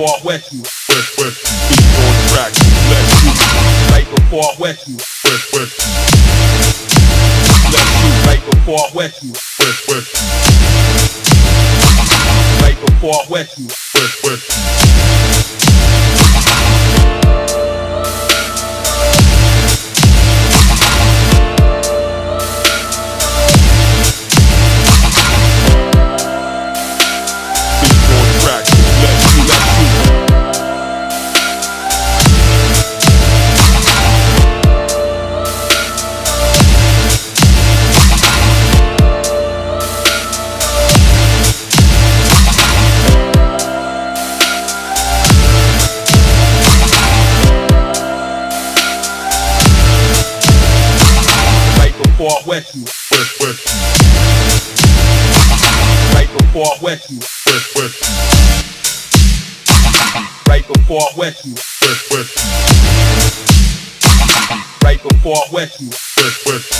before I wet you, wet you. Beat on Trax, let's shoot. Right before I wet you, wet you. Let's shoot. Right before I wet you, wet you. Right before I wet you, wet you. Before I wet you, wet you. Right before I wet you, wet you. Right before I wet you, wet you. Right before I wet you, wet you.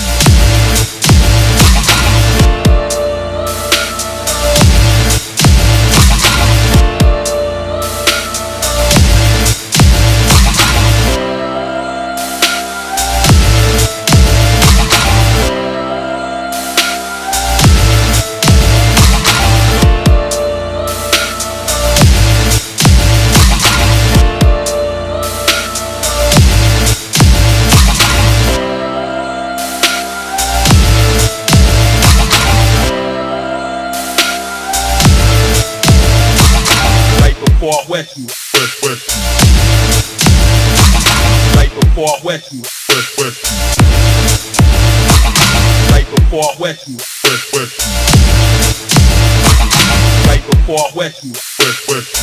Before I wet you, wet you. Right before I wet you, wet you. Right before I wet you, wet you. Right before I wet you, wet you.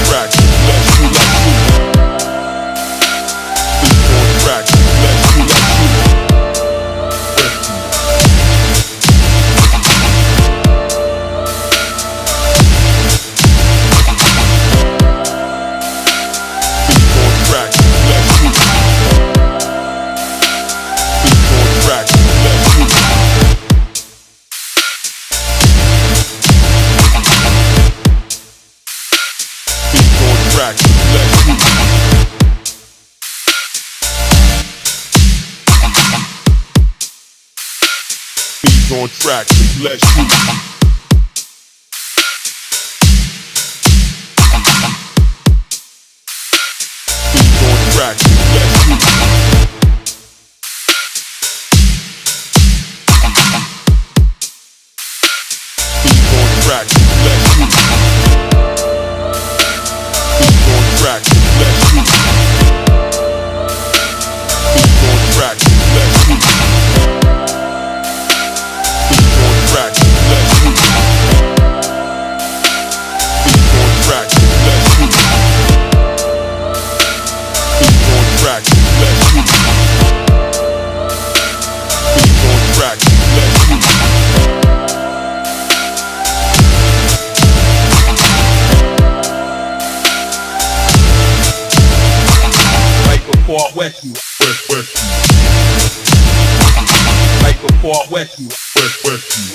Trax, let's shoot. Beat on Trax, let's shoot. Beat on Trax, let's shoot. Beat on Trax, let's shoot. Track, let's shoot. Beat on track, let's shoot. Beat on track, let's shoot. Beat on track, let's shoot. Beat on track, let's shoot. Beat on track, let's shoot. Before I wet you, wet you. Right before I wet you, wet you.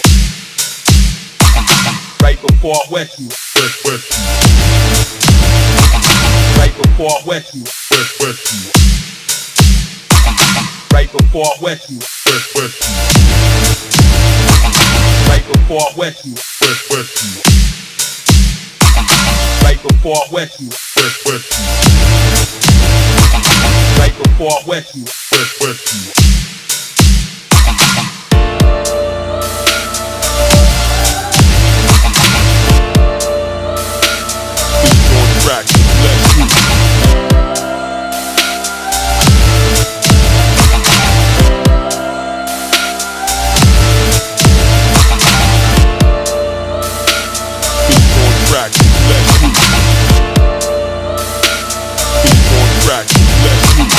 Right before I wet you, wet you. Right before I wet you, wet you. Right before I wet you, wet you. Right before I wet you, wet you. Right before I wet you, wet you. Right before I wet you, wet you. Beat on track, let's shoot. Beat on track, let's shoot. Beat on track, let's shoot.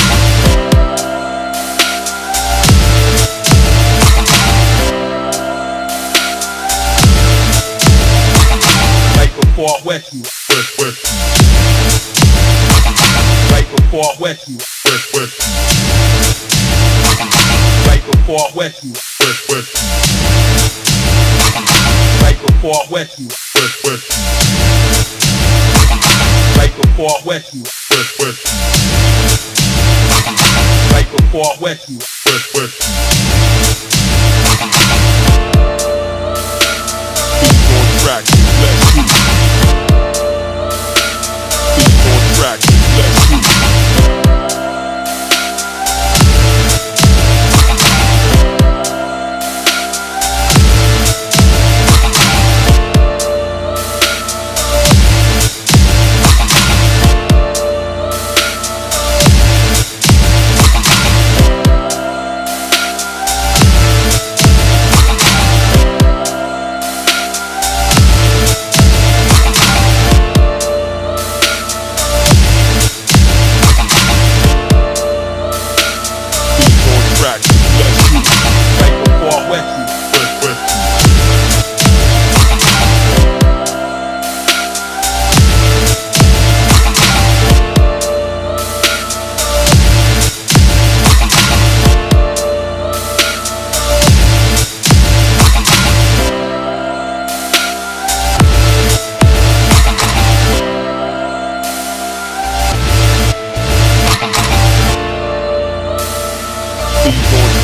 Right before I wet you, wet you. Right before I wet you. Right before I wet you. Right before I wet you. Right before I wet you. Right before I wet you. Beat on Trax, let's shoot. Beat on Trax, let's shoot.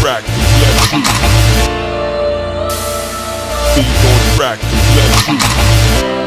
Track, let's shoot. Beat on track, let's shoot.